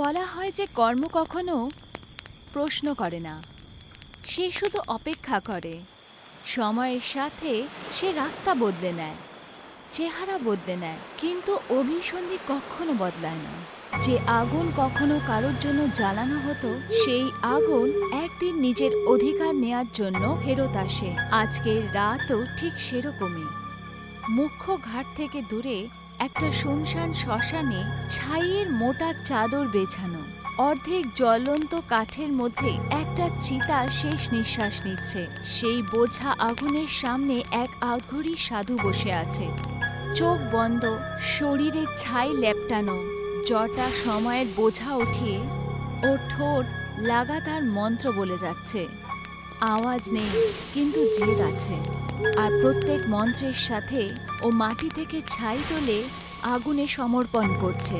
বলা হয় যে কর্ম কখনো প্রশ্ন করে না, সে শুধু অপেক্ষা করে। সময়ের সাথে সে রাস্তা বদলে নেয়, চেহারা বদলে নেয়, কিন্তু অভিসন্ধি কখনো বদলায় না। যে আগুন কখনো কারোর জন্য জ্বালানো হতো, সেই আগুন একদিন নিজের অধিকার নেয়ার জন্য ফেরত আসে। আজকের রাতও ঠিক সেরকমই। মুখ্য ঘাট থেকে দূরে একটা শুনশান শ্মশানে ছাইয়ের মোটা চাদর বেছানো, অর্ধেক জ্বলন্ত কাঠের মধ্যে একটা চিতা শেষ নিঃশ্বাস নিচ্ছে। সেই বোঝা আগুনের সামনে এক আঘরী সাধু বসে আছে, চোখ বন্ধ, শরীরে ছাই লেপটানো, জটা সময়ের বোঝা উঠিয়ে ওর ঠোঁট লাগাতার মন্ত্র বলে যাচ্ছে। আওয়াজ নেই, কিন্তু জেদ আছে। আর প্রত্যেক মন্ত্রের সাথে ও মাটি থেকে ছাই তোলে, আগুনে সমর্পণ করছে।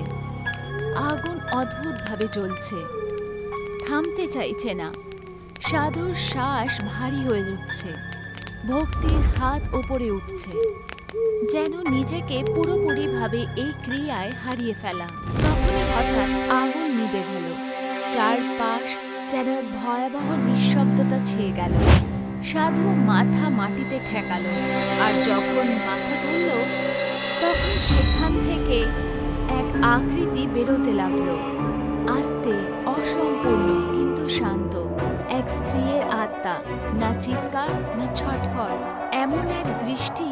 আগুন অদ্ভুতভাবে জ্বলছে, থামতে চাইছে না। সাধুর শ্বাস ভারী হয়ে উঠছে, ভক্তির হাত ওপরে উঠছে, যেন নিজেকে পুরোপুরিভাবে এই ক্রিয়ায় হারিয়ে ফেলা। তখনই হঠাৎ আগুন নিভে গেল। চারপাশ যেন এক ভয়াবহ নিঃশব্দতা ছেয়ে গেল। সাধু মাথা মাটিতে ঠেকালো, আর যখন মাথা তুলল, তখন সেখান থেকে এক আকৃতি বেরোতে লাগলো। আস্তে, অসম্পূর্ণ, কিন্তু শান্ত। এক স্ত্রীর আত্মা, না চিৎকার না ছটফট, এমন এক দৃষ্টি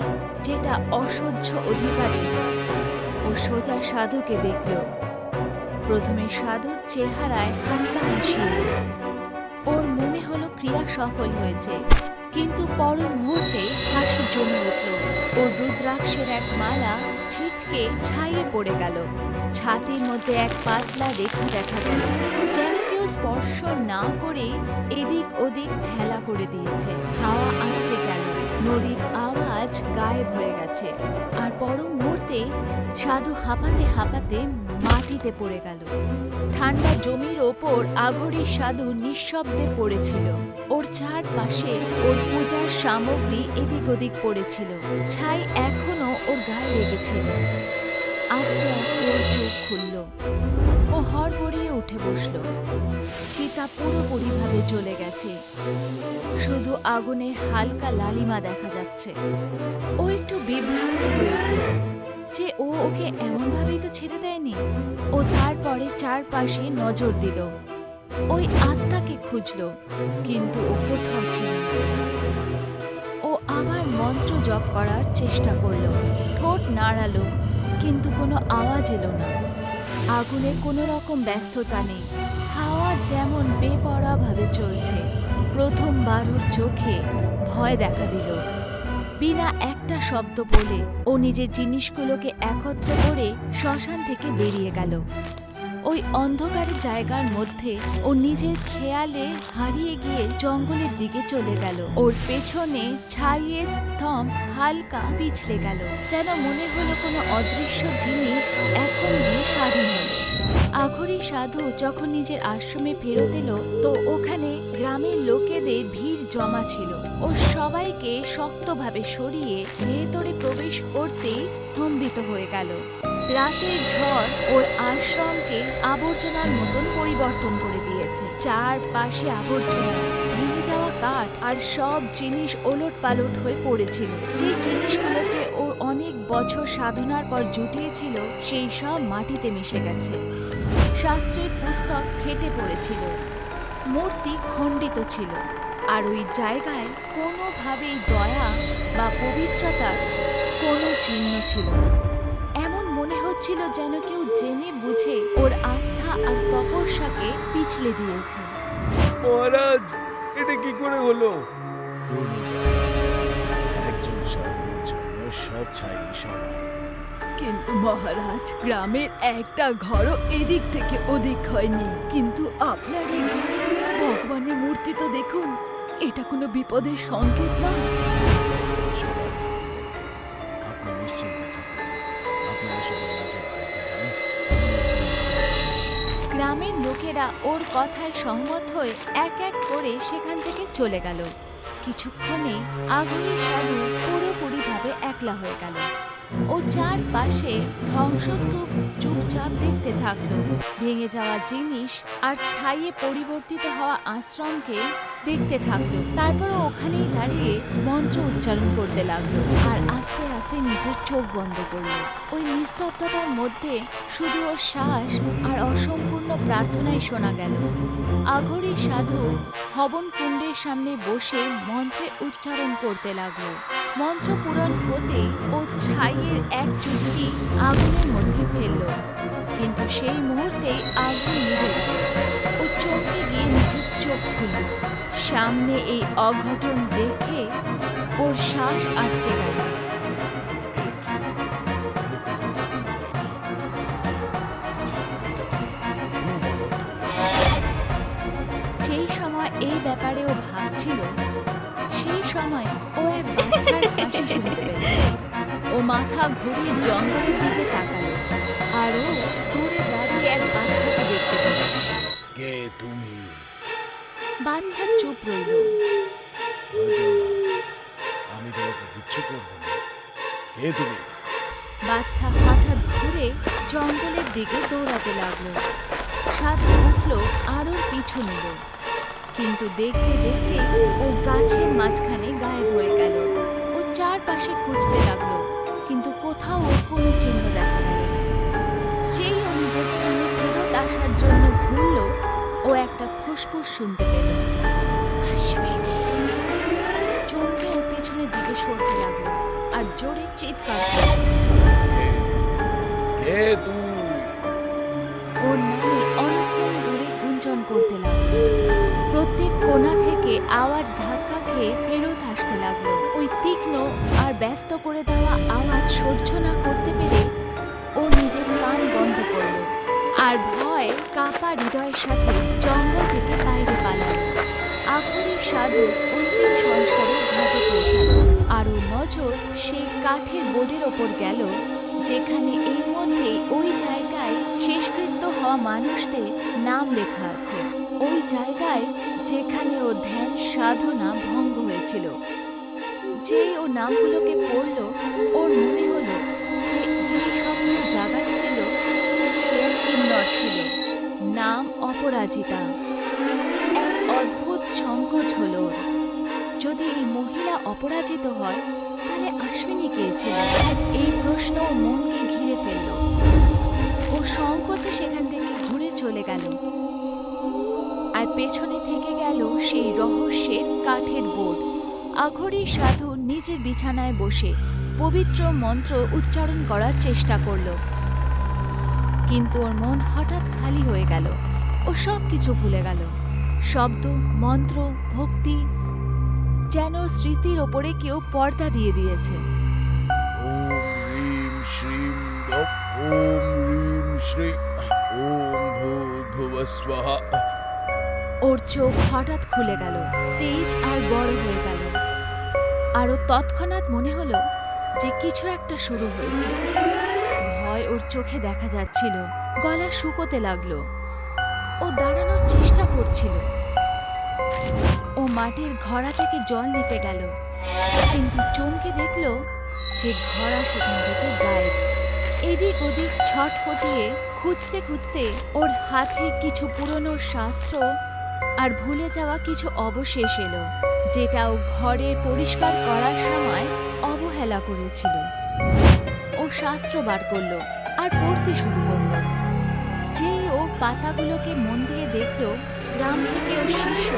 যেটা অসহ্য অধিকারী। ও সোজা সাধুকে দেখল। প্রথমে সাধুর চেহারায় হালকা হাসি এলো। ওর মনে হলো ক্রিয়া সফল হয়েছে, কিন্তু পর মুহূর্তে হাসি জমে উঠল। ওর রুদ্রাক্ষের এক মালা ছিটকে ছাইয়ে পড়ে গেল। ছাতির মধ্যে এক পাতলা রেখা দেখা গেল, যেন কেউ স্পর্শ না করে এদিক ওদিক ভেলা করে দিয়েছে। হাওয়া আটকে গেল, নদীর আওয়াজ গায়েব হয়ে গেছে, আর পর মুহূর্তে সাধু হাঁপাতে হাঁপাতে মাটিতে পড়ে গেল। ঠান্ডা জমির ওপর আঘরী সাধু নিঃশব্দে পড়েছিল। ওর চারপাশে ওর পূজার সামগ্রী এদিক ওদিক পড়েছিল। ছাই এখনো ওর গায়ে লেগেছিল। আস্তে আস্তে ওর চোখ খুলল। ও হড়বড়িয়ে উঠে বসল। চিতা পুরোপুরিভাবে জ্বলে গেছে, শুধু আগুনের হালকা লালিমা দেখা যাচ্ছে। ও একটু বিভ্রান্ত হয়ে উঠল যে ও ওকে এমনভাবেই তো ছেড়ে দেয়নি। ও তারপরে চারপাশে নজর দিল, ওই আত্মাকে খুঁজল, কিন্তু ও কোথাও ছিল না। ও আবার মন্ত্র জপ করার চেষ্টা করল, ঠোঁট নাড়ালো, কিন্তু কোনো আওয়াজ এলো না। আগুনে কোনো রকম ব্যস্ততা নেই, হাওয়া যেমন বেপরোয়াভাবে চলছে। প্রথমবার ওর চোখে ভয় দেখা দিল। বিনা একটা শব্দ বলে ও নিজের জিনিসগুলোকে একত্র করে শ্মশান থেকে বেরিয়ে গেল। ওই অন্ধকার জায়গার মধ্যে ও নিজের খেয়ালে হারিয়ে গিয়ে জঙ্গলের দিকে চলে গেল। ওর পেছনে ছাইয়ে স্তম্ভ হালকা পিছলে গেল, যেন মনে হলো কোনো অদৃশ্য জিনিস এখন দিয়ে স্বাধীন হলো। আঘরী সাধু যখন নিজের আশ্রমে ফেরত এলো, তো ওখানে গ্রামের লোকেদের ভিড় জমা ছিল। ও সবাইকে শক্তভাবে সরিয়ে ভেতরে প্রবেশ করতেই স্তম্ভিত হয়ে গেল। রাতের ঝড় ওর আশ্রমকে আবর্জনার মতন পরিবর্তন করে দিয়েছে। চারপাশে আবর্জনা, ভেঙে যাওয়া কাঠ আর সব জিনিস ওলট পালট হয়ে পড়েছিল। যে জিনিসগুলোকে ও অনেক বছর সাধনার পর জুটিয়েছিল, সেই সব মাটিতে মিশে গেছে। শাস্ত্রের পুস্তক ফেটে পড়েছিল, মূর্তি খণ্ডিত ছিল, আর ওই জায়গায় কোনোভাবেই দয়া বা পবিত্রতার কোনো চিহ্ন ছিল না। এমন মনে হচ্ছিল যেন কেউ জেনে বুঝে ওর আস্থা আর তপস্যাকে পিছলে দিয়েছে। মহারাজ, এটা কি করে হলো? একজন সাধুর জন্য সব ছাই সমান। কিন্তু মহারাজ, গ্রামের একটা ঘরও এদিক থেকে ওদিক হয়নি, কিন্তু আপনার এই ঘর, ভগবানের মূর্তি তো দেখুন, এটা কোনো বিপদের সংকেত নয়? সবার আপনি নিশ্চিন্তে থাকুন, আপনারা সবাই নিজের বাড়িতে যান। গ্রামের লোকেরা ওর কথায় সহমত হয়ে এক এক করে সেখান থেকে চলে গেল। কিছুক্ষণে আগুনের সাধু পুরোপুরিভাবে একলা হয়ে গেল। ও চারপাশে ধ্বংসস্তূপ চুপচাপ দেখতে থাকলো। ভেঙে যাওয়া জিনিস আর ছাইয়ে পরিবর্তিত হওয়া আশ্রমকে দেখতে থাকলো। তারপর ও ওখানেই দাঁড়িয়ে মন্ত্র উচ্চারণ করতে লাগলো আর আস্তে আস্তে নিজের চোখ বন্ধ করলো। ওই নিস্তব্ধতার মধ্যে শুধু ওর শ্বাস আর অসম্পূর্ণ প্রার্থনাই শোনা গেল। আঘরি সাধু হবন কুণ্ডের সামনে বসে মন্ত্রের উচ্চারণ করতে লাগলো। মন্ত্র পূরণ হতেই ও ছাইয়ের এক চুটকি আগুনের মধ্যে ফেলল, কিন্তু সেই মুহূর্তেই আগুন নিভে গেল। ও চমকে গিয়ে নিজের চোখ খুলল। সামনে এই অঘটন দেখে ওর শ্বাস আটকে গেল। এ কি? এরকম তো কখনো হয়নি। এটা তো খুব অনর্থক। সেই সময় এই ব্যাপারে ও ভাবছিল, সেই সময় ও এক বাচ্চার হাসি শুনতে পেল। ও মাথা ঘুরিয়ে জঙ্গলের দিকে তাকালো আর ও দূরে দাঁড়িয়ে এক বাচ্চাকে দেখতে পেল। কে তুমি? বাচ্চা চুপ রইল। ভয় পেও না, আমি তোমাকে কিচ্ছু করবো না। কে তুমি? বাচ্চা হঠাৎ ঘুরে জঙ্গলের দিকে দৌড়াতে লাগলো। সাধু উঠল আর ওর পিছু নিল, কিন্তু দেখতে দেখতে ও গাছের মাঝখানে গায়েব হয়ে গেল। ও চারপাশে খুঁজতে লাগলো, কিন্তু কোথাও ওর কোনো চিহ্ন দেখা গেল না। যেই ও নিজের স্থানে ফেরত আসার জন্য ঘুরল, ও একটা ফুসফুস শুনতে পেল, "আশ্বিনী।" চমকে ও পেছনের দিকে সরতে লাগলো আর জোরে চিৎকার করল। কে তুই? ওর নামে অনেকক্ষণ ধরে গুঞ্জন করতে লাগলো। প্রত্যেক কোণা থেকে আওয়াজ ধাক্কা খেয়ে ফেরত আসতে লাগলো। ওই তীক্ষ্ণ আর ব্যস্ত করে দেওয়া আওয়াজ সহ্য না করতে পেরে ও নিজের কান বন্ধ করলো আর ভয় কাঁপা হৃদয়ের সাথে জঙ্গল থেকে বাইরে পালালো। আঘরি সাধু অন্তিম সংস্কারের ঘাটে পৌঁছালো আর ওর নজর সেই কাঠের বোর্ডের ওপর গেল, যেখানে এর মধ্যেই ওই জায়গায় শেষকৃত্য হওয়া মানুষদের নাম লেখা আছে। ওই জায়গায় যেখানে ওর ধ্যান সাধনা ভঙ্গ হয়েছিল। যেই ও নামগুলোকে পড়ল, ওর মনে হলো যে যেই স্বপ্ন জাগাচ্ছিল সে কিন্নর ছিল। নাম অপরাজিতা। এক অদ্ভুত সংকোচ হলো ওর। যদি এই মহিলা অপরাজিত হয়, তাহলে আশ্বিনী কে ছিল? এই প্রশ্ন ওর মনকে ঘিরে ফেলল। ও সংকোচে সেখান থেকে ঘুরে চলে গেল আর পেছনে থেকে গেল সেই রহস্যের কাঠের বোর্ড। আঘরি সাধু নিজের বিছানায় বসে পবিত্র মন্ত্র উচ্চারণ করার চেষ্টা করল, কিন্তু ওর মন হঠাৎ খালি হয়ে গেল। ও সব কিছু ভুলে গেল। শব্দ, মন্ত্র, ভক্তি, যেন স্মৃতির ওপরে কেউ পর্দা দিয়ে দিয়েছে। ওম হ্রিম শ্রীম দপ ওম হ্রিম শ্রী ওম ভূর্ভুবঃ স্বাহা। ওর চোখ হঠাৎ খুলে গেল, তেজ আর বড় হয়ে গেল। আরও তৎক্ষণাৎ মনে হলো যে কিছু একটা শুরু হয়েছে। ভয় ওর চোখে দেখা যাচ্ছিল, গলা শুকোতে লাগলো। ও দাঁড়ানোর চেষ্টা করছিল। ও মাটির ঘড়া থেকে জল নিতে গেল, কিন্তু চমকে দেখল যে ঘড়া সেখান থেকে গায়েব। এদিক ওদিক ছটফটিয়ে খুঁজতে খুঁজতে ওর হাতে কিছু পুরনো শাস্ত্র আর ভুলে যাওয়া কিছু অবশেষ এলো, যেটা ও ঘরে পরিষ্কার করার সময় অবহেলা করেছিল। ও শাস্ত্র বার করলো আর পড়তে শুরু করলো। যেই ও পাতাগুলোকে মন দিয়ে দেখলো, গ্রাম থেকে ওর শিষ্য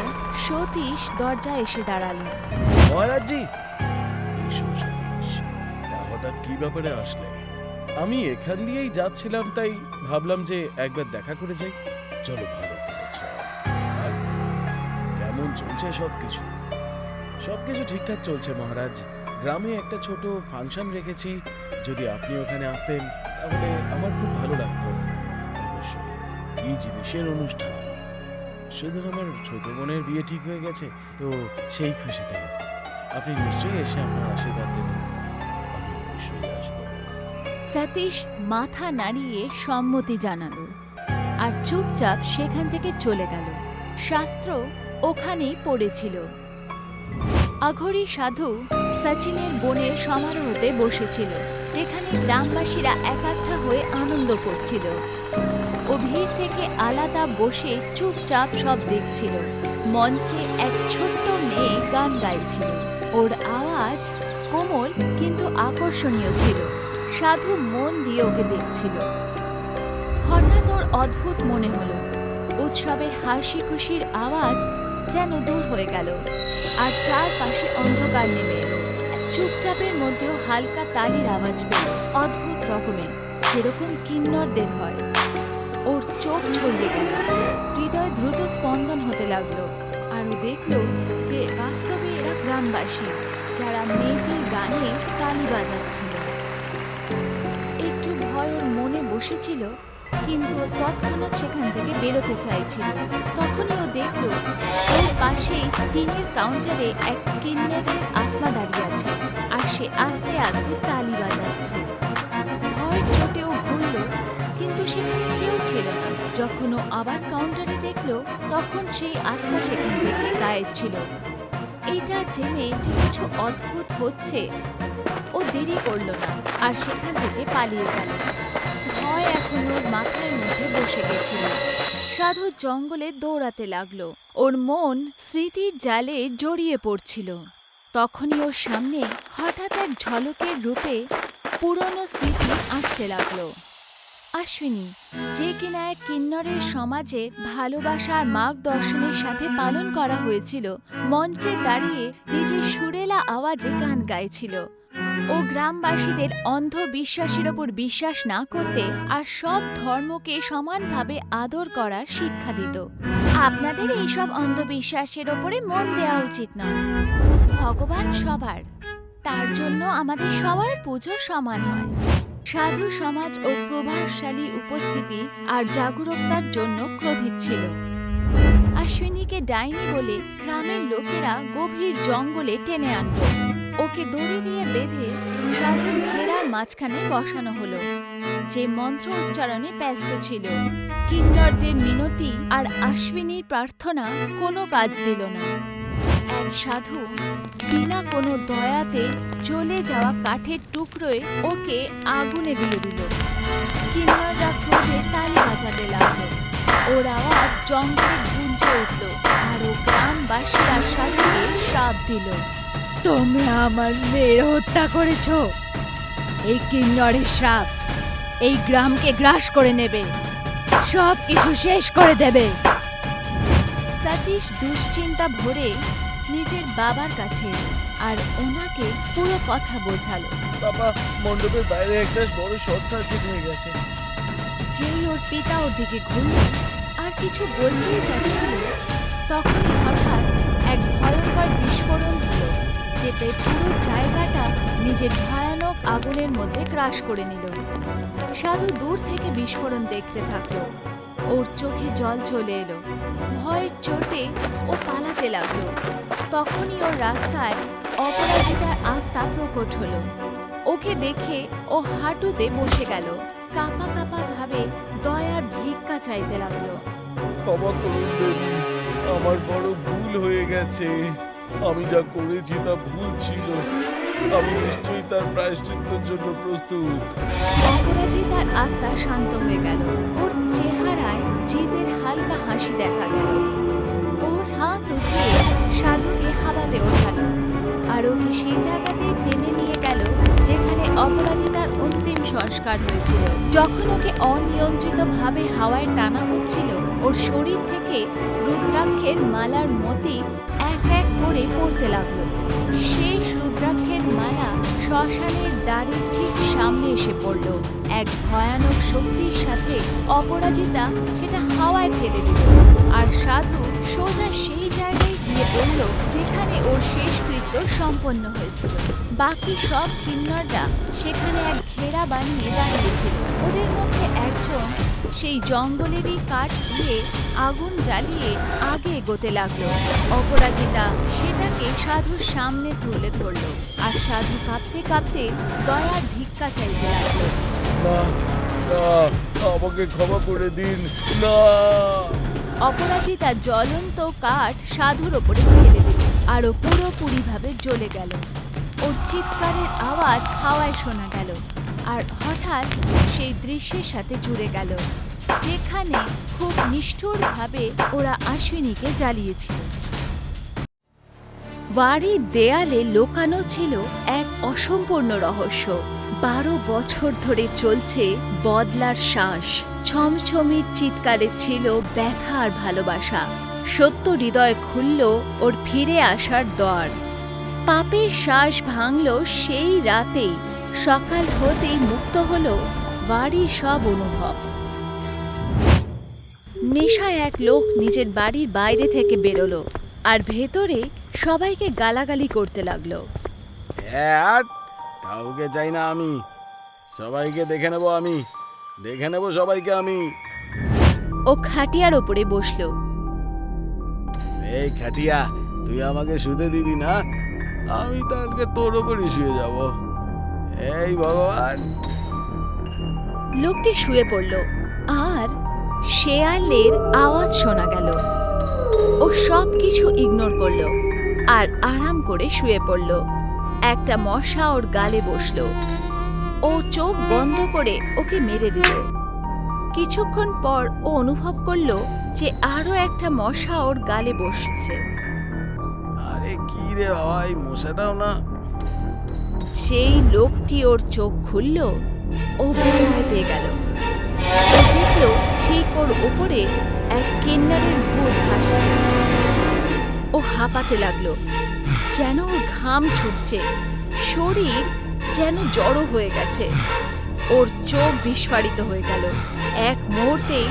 সতীশ দরজায় এসে দাঁড়ালো। মহারাজজি! এসো সতীশ, তা হঠাৎ কি ব্যাপারে আসলে? আমি এখান দিয়েই যাচ্ছিলাম, তাই ভাবলাম যে একবার দেখা করে যাই। চলো, ভালো করেছ। আর বলো, কেমন চলছে সবকিছু? সবকিছু ঠিকঠাক চলছে মহারাজ। গ্রামে একটা ছোট ফাংশন রেখেছি। যদি আপনি ওখানে আসতেন তাহলে আমার খুব ভালো লাগতো। অবশ্যই। কি জিনিসের অনুষ্ঠান? শুধু আমার ছোট বোনের বিয়ে ঠিক হয়ে গেছে, তো সেই খুশিতে আপনি নিশ্চয়ই এসে আপনার আশীর্বাদ দেবেন। আমি অবশ্যই আসবো। সতীশ মাথা নাড়িয়ে সম্মতি জানালো আর চুপচাপ সেখান থেকে চলে গেল। শাস্ত্র ওখানেই পড়েছিল। আঘরি সাধু সচিনের বোনের সমারোহতে বসেছিল, যেখানে গ্রামবাসীরা একাঠা হয়ে আনন্দ করছিল। ও ভিড় থেকে আলাদা বসে চুপচাপ সব দেখছিল। মঞ্চে এক ছোট্ট মেয়ে গান গাইছিল। ওর আওয়াজ কোমল কিন্তু আকর্ষণীয় ছিল। সাধু মন দিয়ে ওকে দেখছিল। হঠাৎ ওর অদ্ভুত মনে হলো, উৎসবের হাসি খুশির আওয়াজ যেন দূর হয়ে গেল, আর চারপাশে অন্ধকার নেমে এলো। চুপচাপের মধ্যেও হালকা তালির আওয়াজ পেল, অদ্ভুত রকমের, যেরকম কিন্নরদের হয়। ওর চোখ ছড়িয়ে গেল, হৃদয় দ্রুত স্পন্দন হতে লাগলো। আর ও দেখলো যে বাস্তবে এরা গ্রামবাসী, যারা মেয়েটির গানে তালি বাজাচ্ছিল। একটু ভয় ওর মনে বসেছিল, কিন্তু ও তৎক্ষণাৎ সেখান থেকে বেরোতে চাইছিল। তখনই ও দেখলো ওর পাশেই টিনের কাউন্টারে এক কিন্নরের আত্মা দাঁড়িয়ে আছে, আর সে আস্তে আস্তে তালি বাজাচ্ছে। ভয়ের চোটে ও ঘুরল, কিন্তু সেখানে কেউ ছিল না। যখন ও আবার কাউন্টারে দেখলো, তখন সেই আত্মা সেখান থেকে গায়েব ছিল। এটা জেনে যে কিছু অদ্ভুত হচ্ছে, ও দেরি করলো না, আর সেখান থেকে পালিয়ে গেল। ভয় এখন ওর মাথার মধ্যে বসে গেছিল। সাধু জঙ্গলে দৌড়াতে লাগলো। ওর মন স্মৃতির জালে জড়িয়ে পড়ছিল। তখনই ওর সামনে হঠাৎ এক ঝলকের রূপে পুরনো স্মৃতি আসতে লাগলো। অশ্বিনী, যে কিনা এক কিন্নরের সমাজের ভালোবাসা আর মার্গদর্শনের সাথে পালন করা হয়েছিল, মঞ্চে দাঁড়িয়ে নিজের সুরেলা আওয়াজে গান গাইছিল। ও গ্রামবাসীদের অন্ধবিশ্বাসের ওপর বিশ্বাস না করতে আর সব ধর্মকে সমানভাবে আদর করার শিক্ষা দিত। আপনাদের এইসব অন্ধবিশ্বাসের ওপরে মন দেওয়া উচিত নয়। ভগবান সবার, তার জন্য আমাদের সবার পুজো সমান হয়। সাধু সমাজ ও প্রভাবশালী উপস্থিতি আর জাগরুকতার জন্য ক্রোধিত ছিল। অশ্বিনীকে ডাইনি বলে গ্রামের লোকেরা গভীর জঙ্গলে টেনে আনল। ওকে দড়ি দিয়ে বেঁধে সাধুর ঘেরার মাঝখানে বসানো হলো, যে মন্ত্র উচ্চারণে ব্যস্ত ছিল। কিন্নরদের মিনতি আর অশ্বিনীর প্রার্থনা কোনো কাজ দিল না। এক সাধু বিনা কোনো দয়াতে জ্বলে যাওয়া কাঠের টুকরোয় ওকে আগুনে দিয়ে দিল। কিন্নররা ক্রোধে তালি বাজাতে লাগলো। ওর আওয়াজ জঙ্গলে গুঞ্জে উঠল, আর ও গ্রামবাসী আর সাধুকে শ্রাপ দিল। তোমরা আমার মেয়ের হত্যা করেছ। এই কিন্নরের শ্রাপ এই গ্রামকে গ্রাস করে নেবে, সব কিছু শেষ করে দেবে। সতীশ দুশ্চিন্তা ভরে নিজের বাবার কাছে আর ওনাকে পুরো কথা বোঝালো। বাবা, মণ্ডপের বাইরে একটা বড় শর্ট সার্কিট হয়ে গেছে। যেই ওর পিতা ওর দিকে ঘুরল আর কিছু বলতেই যাচ্ছিল, তখনই হঠাৎ এক ভয়ঙ্কর বিস্ফোরণ হলো, যেতে পুরো জায়গাটা নিজের ভয়ানক আগুনের মধ্যে গ্রাস করে নিল। সাধু দূর থেকে বিস্ফোরণ দেখতে থাকলো। ওর চোখে জল চলে এলো। ভয়ের চোটে ও পালাতে লাগলো। তখনই ওর রাস্তায় অপরাজিতার আত্মা প্রকট হলো। ওকে দেখে ও হাঁটুতে বসে গেল, কাঁপা কাঁপা ভাবে দয়ার ভিক্ষা চাইতে লাগলো। ক্ষমা করুন দেবী, আমার বড় ভুল হয়ে গেছে। আমি যা করেছি তা ভুল ছিল। আমি নিশ্চয়ই তার প্রায়শ্চিত্তের জন্য প্রস্তুত। অপরাজিতার আত্মা শান্ত হয়ে গেল। ওর চেহারায় জিদের হালকা হাসি দেখা গেল। ওর হাত উঠিয়ে সাধুকে হাওয়াতে ওঠালো, আর ওকে সেই জায়গাতে টেনে নিয়ে গেল যেখানে অপরাজিতার অন্তিম সংস্কার হয়েছিল। যখন ওকে অনিয়ন্ত্রিতভাবে হাওয়ায় টানা হচ্ছিল, ওর শরীর থেকে রুদ্রাক্ষের মালার মতি এক এক করে পড়তে লাগলো। শেষ রুদ্রাক্ষের মালা শ্মশানের দ্বারের ঠিক সামনে এসে পড়ল। এক ভয়ানক শক্তির সাথে অপরাজিতা সেটা হাওয়ায় ফেলে দিল, আর সাধু সোজা সেই জায়গায় গিয়ে পড়ল যেখানে ওর শেষকৃত্য সম্পন্ন হয়েছিল। বাকি সব কিন্নররা সেখানে এক ঘেরা বানিয়ে দাঁড়িয়েছিল। ওদের মধ্যে একজন সেই জঙ্গলেরই কাঠ দিয়ে আগুন জ্বালিয়ে আগে এগোতে লাগলো। অপরাজিতা সেটাকে সাধুর সামনে তুলে ধরল, আর সাধু কাঁপতে কাঁপতে দয়ার ভিক্ষা চাইতে লাগলো। না না, আমাকে ক্ষমা করে দিন। না। অপরাজিতা জ্বলন্ত কাঠ সাধুর ওপরে ফেলে দিল, আরো পুরোপুরিভাবে জ্বলে গেল। ওর চিৎকারের আওয়াজ হাওয়ায় শোনা গেল আর হঠাৎ সেই দৃশ্যের সাথে জুড়ে গেল, যেখানে খুব নিষ্ঠুরভাবে ওরা আশ্বিনীকে জ্বালিয়েছিল। বাড়ির দেয়ালে লোকানো ছিল এক অসম্পূর্ণ রহস্য। 12 বছর ধরে চলছে বদলার শ্বাস। ছমছমির চিৎকারে ছিল ব্যথা আর ভালোবাসা। সত্য হৃদয় খুলল ওর ফিরে আসার দ্বার। পাপের শ্বাস ভাঙল সেই রাতেই। সকাল হতেই মুক্ত হলো বাড়ির সব অনুভব। নেশায় এক লোক নিজের বাড়ির বাইরে থেকে বেরোলো আর ভেতরে সবাইকে গালাগালি করতে লাগলো। আর কাউকে চাই না আমি, সবাইকে দেখে নেব আমি, দেখে নেব সবাইকে আমি। ও খাটিয়ার ওপরে বসলো। এই খাটিয়া, তুই আমাকে শুতে দিবি না? আমি তাহলে তোর ওপরই শুয়ে যাব। এই ভগবান। লোকটি শুয়ে পড়ল আর শেয়ালের আওয়াজ শোনা গেল। ও সব কিছু ইগনোর করলো আর আরাম করে শুয়ে পড়ল। একটা মশা ওর গালে বসলো। ও চোখ বন্ধ করে ওকে মেরে দিল। কিছুক্ষণ পর ও অনুভব করলো যে আরো একটা মশা ওর গালে বসছে। আরে কি রে বাবা, এই মশাটাও না। সেই লোকটি ওর চোখ খুলল, ও ভয় পেয়ে গেল। ও দেখলো ঠিক ওর ওপরে এক কিন্নারের ভূত ভাসছে। ও হাঁপাতে লাগলো, যেন ওর ঘাম ছুটছে, শরীর যেন জড়ো হয়ে গেছে। ওর চোখ বিস্ফারিত হয়ে গেল। এক মুহূর্তেই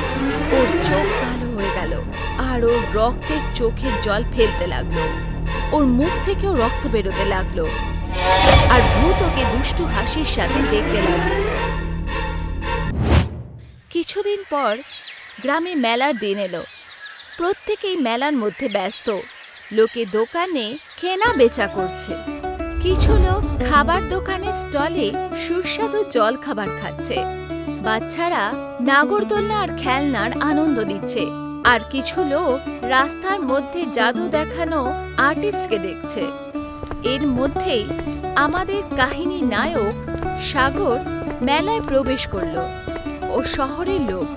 ওর চোখ কালো হয়ে গেল আর ওর রক্তের চোখের জল ফেলতে লাগলো। ওর মুখ থেকেও রক্ত বেরোতে লাগলো আর ভূত ওকে দুষ্টু হাসির সাথে দেখতে লাগলো। কিছুদিন পর গ্রামে মেলার দিন এলো। প্রত্যেকেই মেলার মধ্যে ব্যস্ত। লোকে দোকানে কেনা বেচা করছে। কিছু লোক খাবার দোকানে স্টলে সুস্বাদু জল খাবার খাচ্ছে। বাচ্চারা নাগরদোলনা আর খেলনার আনন্দ নিচ্ছে। আর কিছু লোক রাস্তার মধ্যে জাদু দেখানো আর্টিস্টকে দেখছে। এর মধ্যেই আমাদের কাহিনীর নায়ক সাগর মেলায় প্রবেশ করলো। ও শহরের লোক,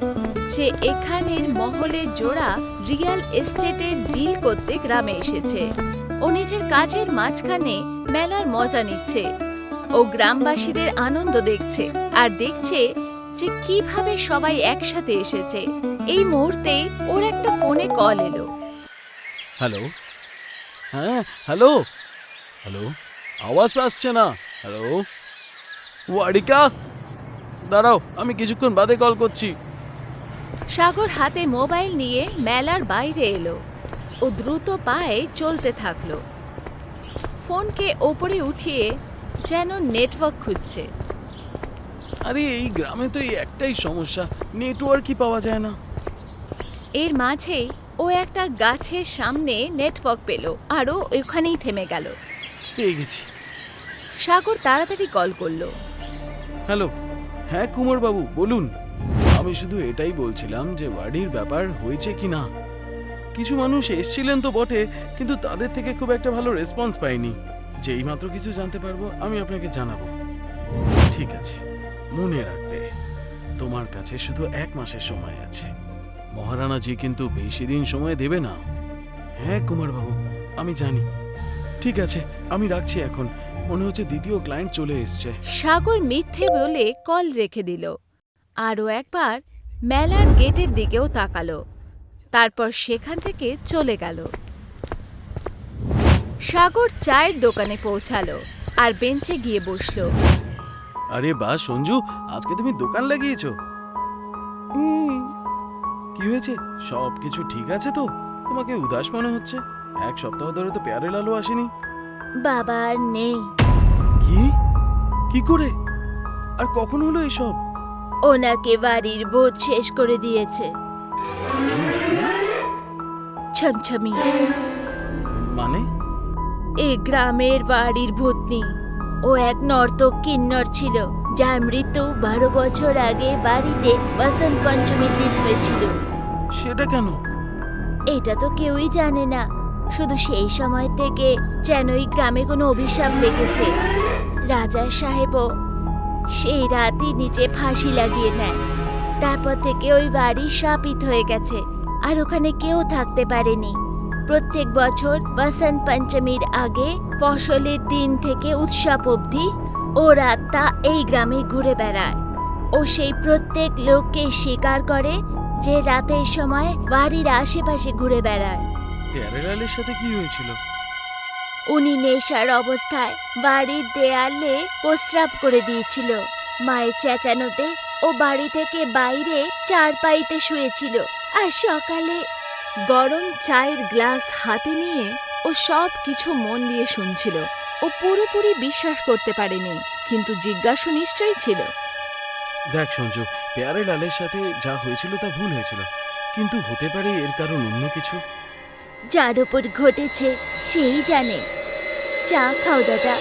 যে এখানের মহলের জোড়া রিয়েল এস্টেটের ডিল করতে গ্রামে এসেছে। ও নিজের কাজের মাঝখানে মেলার মজা নিচ্ছে। ও গ্রামবাসীদের আনন্দ দেখছে আর দেখছে যে কিভাবে সবাই একসাথে এসেছে। এই মুহূর্তে ওর একটা ফোনে কল এলো। হ্যালো, হ্যাঁ হ্যালো, হ্যালো, আওয়াজ আসছে না। হ্যালো ওয়ারিকা, দাঁড়াও, আমি কিছুক্ষণ বাদে কল করছি। সাগর হাতে মোবাইল নিয়ে মেলার বাইরে এলো। ও দ্রুত পায়ে চলতে থাকলো। ফোনকে ওপরে উঠিয়ে যেন নেটওয়ার্ক খুঁজছে। আরে এই গ্রামে তো এই একটাই সমস্যা, নেটওয়ার্কই পাওয়া যায় না। এর মাঝে ও একটা গাছের সামনে নেটওয়ার্ক পেল আর ও ওখানেই থেমে গেল। পেয়ে গেছি। সাগর তাড়াতাড়ি কল করলো। হ্যালো, হ্যাঁ কুমারবাবু বলুন। আমি শুধু এটাই বলছিলাম যে বাড়ির ব্যাপার হয়েছে কি না। কিছু মানুষ এসেছিলেন তো বটে, কিন্তু তাদের থেকে খুব একটা ভালো রেসপন্স পাইনি। যেই মাত্র কিছু জানতে পারবো আমি আপনাকে জানাবো। ঠিক আছে, মনে রাখবে তোমার কাছে শুধু 1 মাসের সময় আছে। মহারানাজি কিন্তু বেশি দিন সময় দেবে না। হ্যাঁ কুমারবাবু, আমি জানি। ঠিক আছে, আমি রাখছি এখন। মনে হচ্ছে দ্বিতীয় ক্লায়েন্ট চলে এসছে। সাগর মিথ্যে বলে কল রেখে দিল। আরও একবার মেলার গেটের দিকেও তাকালো। তারপর সেখান থেকে চলে গেল। সাগর চায়ের দোকানে পৌঁছালো আর বেঞ্চে গিয়ে বসলো। আরে বাহ সঞ্জু, আজকে তুমি দোকান লাগিয়েছো? কি হয়েছে? সব কিছু ঠিক আছে তো? তোমাকে উদাস মনে হচ্ছে। 1 সপ্তাহ ধরে তো পেয়ারে লালু আসেনি। বাবা আর নেই। কি? কি করে? আর কখন হলো এসব? ওনাকে বাড়ির ভূত শেষ করে দিয়েছে। ছমছমি মানে? এই গ্রামের বাড়ির ভূতনি। ও এক নর্তক কিন্নর ছিল, যার মৃত্যু 12 বছর আগে বাড়িতে বসন্ত পঞ্চমীর দিন হয়েছিল। সেটা কেন? এটা তো কেউই জানে না। শুধু সেই সময় থেকে যেন এই গ্রামে কোনো অভিশাপ লেগেছে। রাজার সাহেবও সেই রাতই নিচে ফাঁসি লাগিয়ে নেয়। তারপর থেকে ওই বাড়ি শাপিত হয়ে গেছে, আর ওখানে কেউ থাকতে পারেনি। প্রত্যেক বছর বসন্ত পঞ্চমীর আগে ফসলের দিন থেকে উৎসব অবধি ওর আত্মা এই গ্রামে ঘুরে বেড়ায়। ও সেই প্রত্যেক লোককে স্বীকার করে যে রাতের সময় বাড়ির আশেপাশে ঘুরে বেড়ায়। প্যারেলালের সাথে কি হয়েছিল? উনি নেশার অবস্থায় বাড়ির দেয়ালে প্রস্রাব করে দিয়েছিল। মায়ের চেঁচানোতে ও বাড়ি থেকে বাইরে চারপাইতে শুয়েছিল। আর সকালে গরম চায়ের গ্লাস হাতে নিয়ে ও সব কিছু মন দিয়ে শুনছিল। ও পুরোপুরি বিশ্বাস করতে পারেনি, কিন্তু জিজ্ঞাসা নিশ্চয়ই ছিল। দেখ সঞ্জু, প্যারেলালের সাথে যা হয়েছিল তা ভুল হয়েছিল, কিন্তু হতে পারে এর কারণ অন্য কিছু। যার উপর ঘটেছে সেই জানে। চা খাও দাদা।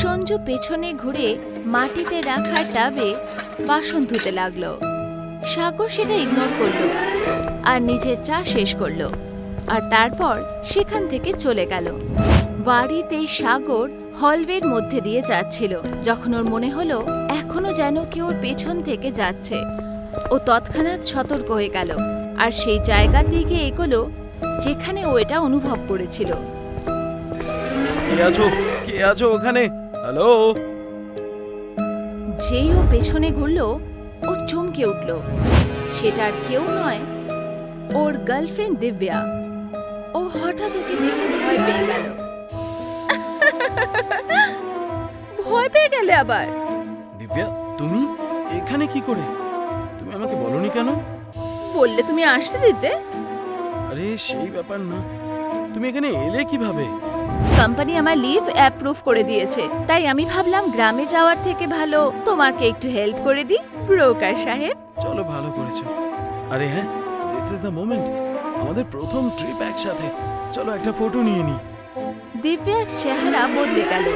সঞ্জু পেছনে ঘুরে মাটিতে রাখা টাবে বাসন ধুতে লাগলো। সাগর সেটা ইগনোর করলো আর নিজের চা শেষ করলো, আর তারপর সেখান থেকে চলে গেল। বাড়িতে সাগর হলওয়ের মধ্যে দিয়ে যাচ্ছিল, যখন ওর মনে হলো এখনো যেন কেউ ওর পেছন থেকে যাচ্ছে। ও তৎক্ষণাৎ সতর্ক হয়ে গেল আর সেই জায়গার দিকে এগোলো যেখানে ও এটা অনুভব করেছিল। কে আছো? কে আছো ওখানে? হ্যালো? যেই ও পেছনে ঘুরল, ও চমকে উঠল। সেটা আর কেউ নয়, ওর গার্লফ্রেন্ড দিব্যা। ও হঠাৎ ওকে দেখে ভয় পেয়ে গেল। ভয় পেয়ে গেলে আবার? দিব্যা, তুমি এখানে কি করে? তুমি আমাকে বলনি কেন? বললে তুমি আসতে দিতে। আরে সেই ব্যাপার না, তুমি এখানে এলে কিভাবে? কোম্পানি আমার লিভ অ্যাপ্রুভ করে দিয়েছে, তাই আমি ভাবলাম গ্রামে যাওয়ার থেকে ভালো তোমাকে একটু হেল্প করে দিই, ব্রোকার সাহেব। চলো, ভালো করেছো। আরে হ্যাঁ, দিস ইজ দ্য মোমেন্ট। আমাদের প্রথম ট্রিপ একসাথে। চলো একটা ফটো নিয়ে নি। দিব্যার চেহারা বদলে গেল।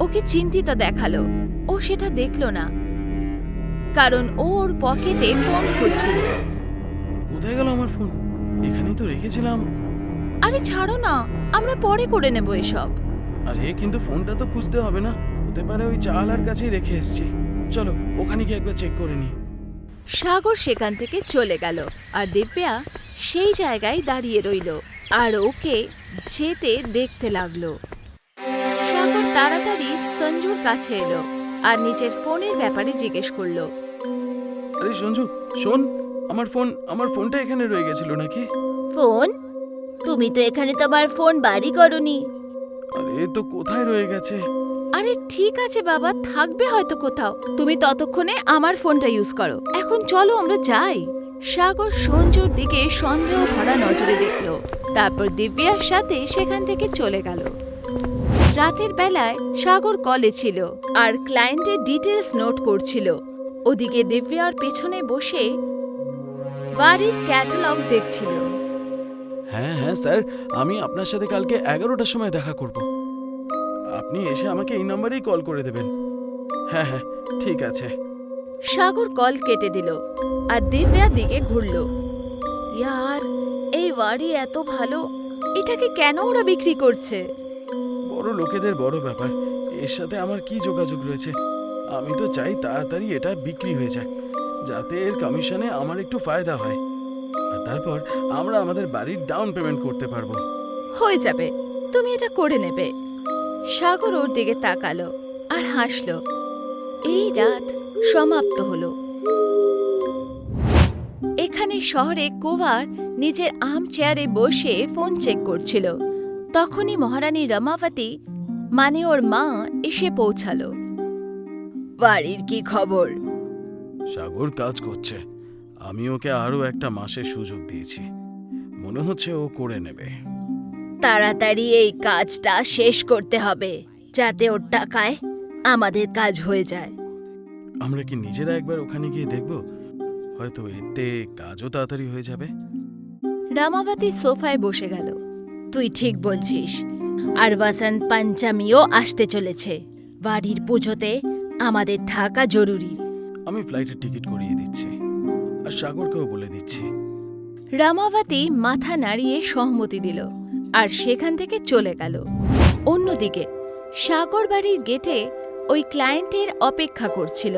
ওকে চিন্তিত দেখালো। ও সেটা দেখলো না, কারণ ও ওর পকেটে ফোন খুঁজছিল। কোথায় গেল আমার ফোন? এখানেই তো রেখেছিলাম। আরে ছাড়ো না, আমরা পরে করে নেব এসব। আরে কিন্তু ফোনটা তো খুঁজতে হবে না? হতে পারে ওই চালার কাছেই রেখে এসেছি। চলো ওখানে গিয়ে একবার চেক করে নি। সাগর সেখান থেকে চলে গেল, আর দিব্যা সেই জায়গায় দাঁড়িয়ে রইল আর ওকে যেতে দেখতে লাগলো। সাগর তাড়াতাড়ি সঞ্জুর কাছে এলো আর নিজের ফোনের ব্যাপারে জিজ্ঞেস করলো। আরে সঞ্জু, শোন, আমার ফোনটা এখানে রয়ে গেছিল নাকি? ফোন? তুমি তো এখানে তোমার ফোন বাড়ি করনি। আরে তো কোথায় রয়ে গেছে? আরে ঠিক আছে বাবা, থাকবে হয়তো কোথাও। তুমি ততক্ষণে আমার ফোনটা ইউজ করো। এখন চলো আমরা যাই। সাগর সঞ্জুর দিকে সন্দেহ ভরা নজরে দেখলো, তারপর দিব্যার সাথে সেখান থেকে চলে গেল। রাতের বেলায় সাগর কলে ছিল আর ক্লায়েন্টের ডিটেলস নোট করছিল। ওদিকে দিব্যার পেছনে বসে বাড়ির ক্যাটালগ দেখছিল। হ্যাঁ হ্যাঁ স্যার, আমি আপনার সাথে কালকে 11টার সময় দেখা করব। আপনি এসে আমাকে এই নাম্বারেই কল করে দেবেন। হ্যাঁ হ্যাঁ, ঠিক আছে। সাগর কল কেটে দিল আর দিব্যা দিকে ঘুরল। ইয়ার, এই বাড়ি এত ভালো, এটাকে কেন ওরা বিক্রি করছে? বড় লোকেদের বড় ব্যাপার, এর সাথে আমার কি যোগাযোগ রয়েছে? আমি তো চাই তাড়াতাড়ি এটা বিক্রি হয়ে যাক, যাতে এর কমিশনে আমার একটু ফায়দা হয়, আর তারপর আমরা আমাদের বাড়ির ডাউন পেমেন্ট করতে পারবো। হয়ে যাবে, তুমি এটা করে নেবে। সাগর ওর দিকে তাকালো আর হাসলো। এই রাত সমাপ্ত হলো। এখানে শহরে কোভার নিজের আম চেয়ারে বসে ফোন চেক করছিল। তখনই মহারানী রমাবতী, মানে ওর মা, এসে পৌঁছালো। বাড়ির কি খবর? সাগর কাজ করছে, আমি ওকে আরো একটা মাসের সুযোগ দিয়েছি, মনে হচ্ছে ও করে নেবে। তাড়াতাড়ি এই কাজটা শেষ করতে হবে, যাতে ওর টাকায় আমাদের কাজ হয়ে যায়। আমরা কি নিজেরা একবার ওখানে গিয়ে দেখব? হয়তো এতে কাজও তাড়াতাড়ি হয়ে যাবে। রমাবতী সোফায় বসে গেল। তুই ঠিক বলছিস, আর বসন্ত পঞ্চমীও আসতে চলেছে। বাড়ির পুজোতে আমাদের থাকা জরুরি। আমি ফ্লাইটের টিকিট করিয়ে দিচ্ছি, আর সাগরকেও বলে দিচ্ছি। রমাবতী মাথা নাড়িয়ে সহমতি দিল। আর সেখান থেকে চলে গেল। অন্যদিকে সাগর বাড়ির গেটে ওই ক্লায়েন্টের অপেক্ষা করছিল,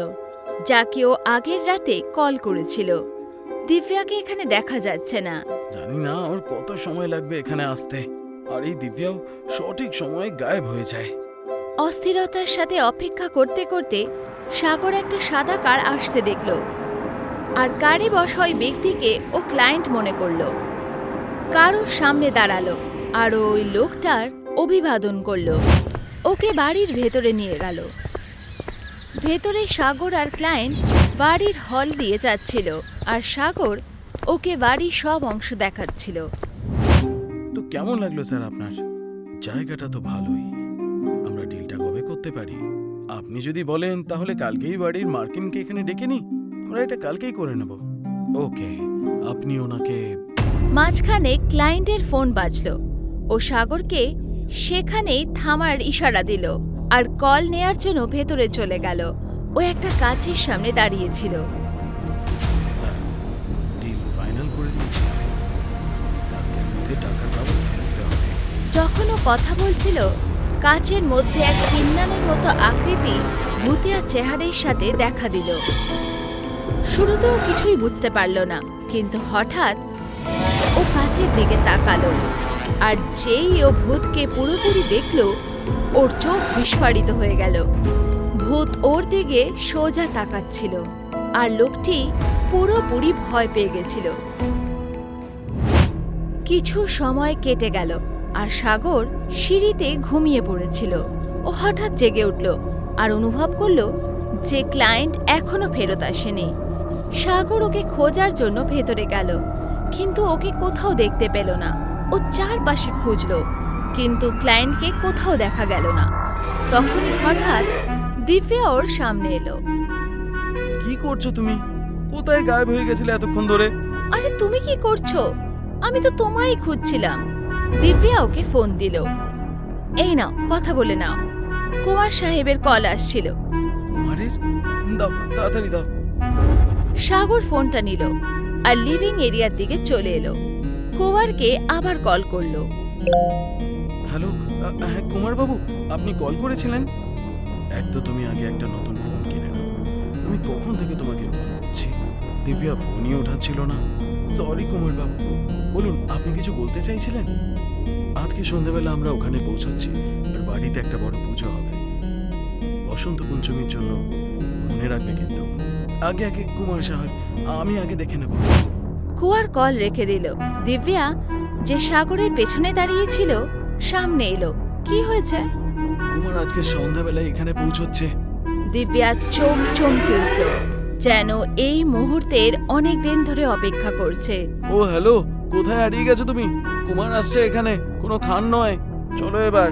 যাকে ও আগের রাতে কল করেছিল। দিব্যাকে এখানে দেখা যাচ্ছে না। জানি না ওর কত সময় লাগবে এখানে আসতে, আর এই দিব্যাও সঠিক সময়ে গায়েব হয়ে যায়। অস্থিরতার সাথে অপেক্ষা করতে করতে সাগর একটা সাদা কার আসতে দেখল, আর কারে বসা ওই ব্যক্তিকে ও ক্লায়েন্ট মনে করল। কারোর সামনে দাঁড়ালো আর ওই লোকটার অভিবাদন করল, ওকে বাড়ির ভেতরে নিয়ে গেল। ভেতরে সাগর আর ক্লায়েন্ট বাড়ির হল দিয়ে যাচ্ছিল, আর সাগর ওকে বাড়ির সব অংশ দেখাচ্ছিল। তো কেমন লাগলো স্যার আপনার? জায়গাটা তো ভালোই। আমরা ডিলটা কবে করতে পারি? আপনি যদি বলেন তাহলে কালকেই বাড়ির মার্কিনকে এখানে ডেকে নিই, আমরা এটা কালকেই করে নেব। ওকে, আপনি ওনাকে। মাঝখানে ক্লায়েন্টের ফোন বাজলো। ও সাগরকে সেখানেই থামার ইশারা দিল আর কল নেয়ার জন্য ভেতরে চলে গেল। ও একটা কাচের সামনে দাঁড়িয়েছিল। ডিল ফাইনাল করে দিয়েছি, কালকের মধ্যে টাকার ব্যবস্থা করতে হবে। যখন ও কথা বলছিল, কাচের মধ্যে এক কিন্নানের মতো আকৃতি ভূতিয়া চেহারের সাথে দেখা দিল। শুরুতেও কিছুই বুঝতে পারল না, কিন্তু হঠাৎ ও কাচের দিকে তাকালো, আর যেই ও ভূতকে পুরোপুরি দেখল, ওর চোখ বিস্ফারিত হয়ে গেল। ভূত ওর দিকে সোজা তাকাচ্ছিল, আর লোকটি পুরোপুরি ভয় পেয়ে গেছিল। কিছু সময় কেটে গেল, আর সাগর সিঁড়িতে ঘুমিয়ে পড়েছিল। ও হঠাৎ জেগে উঠল আর অনুভব করল যে ক্লায়েন্ট এখনো ফেরত আসেনি। সাগর ওকে খোঁজার জন্য ভেতরে গেল, কিন্তু ওকে কোথাও দেখতে পেল না। ও চারপাশে খুঁজল, কিন্তু ক্লায়েন্টকে কোথাও দেখা গেল না। তখনই হঠাৎ দিব্যা ওর সামনে এলো। কি করছো তুমি? কোথায় গায়েব হয়ে গেছিলে এতক্ষণ ধরে? আরে তুমি কি করছো? আমি তো তোমায় খুঁজছিলাম। দিব্যা ওকে ফোন দিল। এই নাও, কথা বলে নাও। কুমার সাহেবের কল আসছিল। কুমারের? দাও, তাড়াতাড়ি দাও। সাগর ফোনটা নিল আর লিভিং এরিয়ার দিকে চলে এলো। কুমারকে আবার কল করলো। হ্যালো, হ্যাঁ কুমার বাবু, আপনি কল করেছিলেন? এক তো তুমি আগে একটা নতুন ফোন কিনে নাও। আমি কখন থেকে তোমাকে কল করছি, দিব্যা ফোনই ওঠাচ্ছিল না। সরি কুমার বাবু, বলুন আপনি কিছু বলতে চাইছিলেন? আজকে সন্ধ্যাবেলা আমরা ওখানে পৌঁছাচ্ছি, আর বাড়িতে একটা বড় পুজো হবে বসন্ত পঞ্চমীর জন্য। মনে রাখবে কিন্তু। আগে আগে কুমার সাহেব, আমি আগে দেখে নেব। কুয়ার কল রেখে দিল। দিব্যা, যে সাগরের পেছনে দাঁড়িয়েছিল, সামনে এলো। কি হয়েছে? কুমার আজকে সন্ধ্যাবেলায় এখানে পৌঁছচ্ছে। দিব্যা চোখ চমকে উঠল, যেন এই মুহূর্তের অনেক দিন ধরে অপেক্ষা করছে। ও হ্যালো, কোথায় হারিয়ে গেছো তুমি? কুমার আসছে এখানে, কোনো খান নয়। চলো এবার।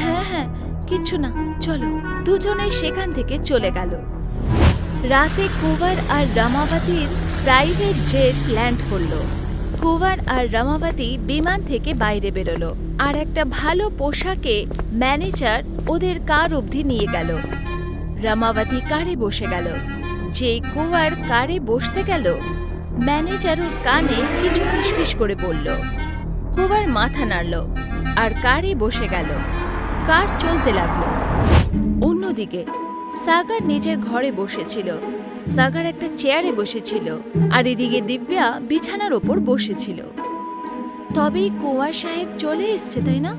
হ্যাঁ হ্যাঁ, কিছু না, চলো। দুজনে সেখান থেকে চলে গেল। রাতে কুমার আর রামাবতীর প্রাইভেট জেট ল্যান্ড করলো। কুমার আর রামাবতী বিমান থেকে বাইরে বেরোলো, আর একটা ভালো পোশাকে ম্যানেজার ওদের কার অবধি নিয়ে গেল। রামাবতী কারে বসে গেল। যে কুমার কারে বসতে গেল, ম্যানেজার ওর কানে কিছু ফিসফিস করে বলল। কুমার মাথা নাড়ল আর কারে বসে গেল। কার চলতে লাগলো। অন্যদিকে সাগর নিজের ঘরে বসেছিল। সাগর একটা চেয়ারে বসেছিল, আর এদিকে দিব্যা বিছানার ওপর বসেছিল। তবেই কুমার সাহেব চলে এসছে, তাই না?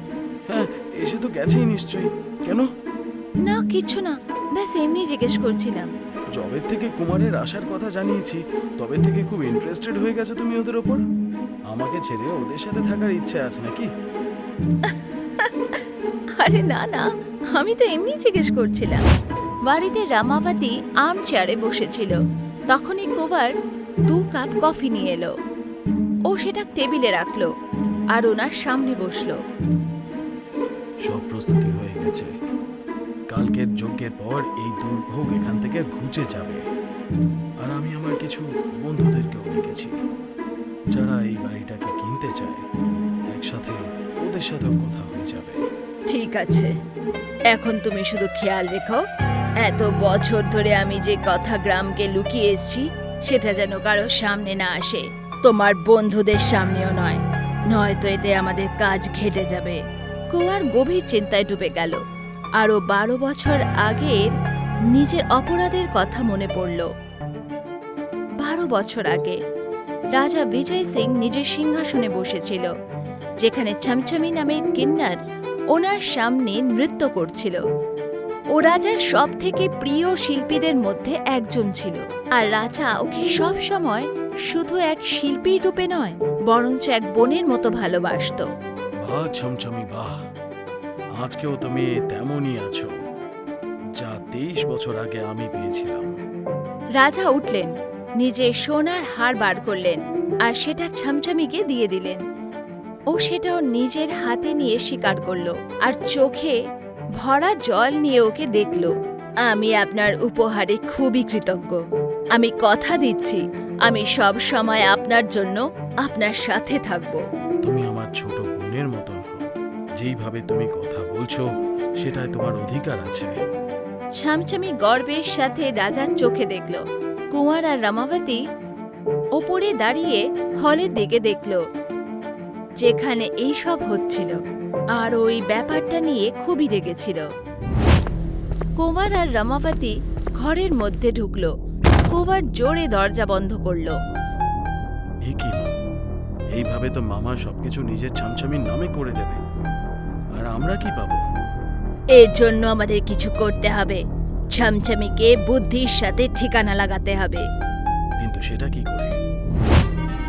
হ্যাঁ, এসে তো গেছেই নিশ্চয়ই। কেন? না, কিছু না, ব্যাস এমনি জিজ্ঞেস করছিলাম। জবের থেকে কুমারের আসার কথা জানিয়েছি, তবে থেকে খুব ইন্টারেস্টেড হয়ে গেছো তুমি ওদের ওপর। আমাকে ছেড়ে ওদের সাথে থাকার ইচ্ছে আছে নাকি? আরে না না, আমি তো এমনি জিজ্ঞেস করছিলাম। বাড়িতে রামাবতী আর্ম চেয়ারে বসেছিল। তখনই কুমার 2 কাপ কফি নিয়ে এলো। ও সেটা টেবিলে রাখলো আর ওনার সামনে বসলো। সব প্রস্তুতি হয়ে গেছে। কালকের যজ্ঞের পর এই দুর্ভোগ এখান থেকে ঘুচে যাবে। আর আমি আমার কিছু বন্ধুদেরকেও ডেকেছি, যারা এই বাড়িটাকে কিনতে চায়। একসাথে ওদের সাথেও কথা হয়ে যাবে। ঠিক আছে, এখন তুমি শুধু খেয়াল রেখো, এত বছর ধরে আমি যে কথা গ্রামকে লুকিয়ে এসেছি, সেটা যেন কারোর সামনে না আসে, তোমার বন্ধুদের সামনেও নয়। নয়তো এতে আমাদের কাজ ঘেটে যাবে। কুমার গভীর চিন্তায় ডুবে গেল। আরো 12 বছর আগের নিজের অপরাধের কথা মনে পড়ল। 12 বছর আগে রাজা বিজয় সিং নিজের সিংহাসনে বসেছিল, যেখানে ছমছমি নামের কিন্নার ওনার সামনে নৃত্য করছিল। ও রাজার সব থেকে প্রিয় শিল্পীদের মধ্যে একজন ছিল, আর রাজা ওকে সব সময় শুধু এক শিল্পীর রূপে নয়, বরঞ্চ এক বোনের মতো ভালোবাসতো। বাহ ছমছমি বাহ, আজকেও তুমি তেমনই আছো যা 23 বছর আগে আমি পেয়েছিলাম। রাজা উঠলেন, নিজের সোনার হার বার করলেন আর সেটা ছমছমিকে দিয়ে দিলেন। ও সেটাও নিজের হাতে নিয়ে স্বীকার করল আর চোখে ভরা জল নিয়ে ওকে দেখল। আমি আপনার উপহারে খুবই কৃতজ্ঞ। আমি কথা দিচ্ছি, আমি সব সময় আপনার জন্য আপনার সাথে থাকব। তুমি আমার ছোট বোনের মতন হও। যেইভাবে তুমি কথা বলছো সেটাই তোমার অধিকার আছে। ছমছমি গর্বের সাথে রাজার চোখে দেখল। কুমার আর রমাবতী ওপরে দাঁড়িয়ে হলের দিকে দেখল, যেখানে এই সব হচ্ছিল, আর ওই ব্যাপারটা নিয়ে খুবই রেগেছিল। কুমার আর রমাবতী ঘরের মধ্যে ঢুকল। কুমার জোরে দরজা বন্ধ করল। এ কি মা, এইভাবে তো মামা সবকিছু নিজের ছমছমির নামে করে দেবে, আর আমরা কি পাবো? এর জন্য আমাদের কিছু করতে হবে। ছমছমিকে বুদ্ধির সাথে ঠিকানা লাগাতে হবে। কিন্তু সেটা কি করে?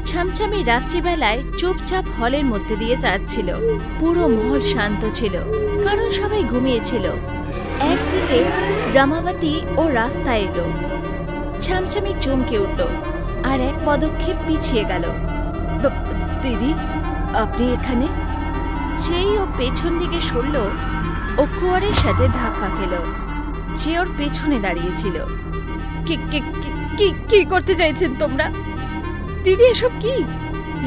ছমছমি রাত্রিবেলায় চুপচাপ হলের মধ্যে দিয়ে যাচ্ছিল। পুরো মহল শান্ত ছিল, কারণ সবাই ঘুমিয়েছিল। একদিকে রমাবতী ও রাস্তায় এলো। ছমছমি চমকে উঠল আর এক পদক্ষেপ পিছিয়ে গেল। দিদি, আপনি এখানে? যেই ও পেছন দিকে সরল, ও কুয়ারের সাথে ধাক্কা খেল, যে ওর পেছনে দাঁড়িয়েছিল। কি করতে চাইছেন তোমরা? দিদি, এসব কি?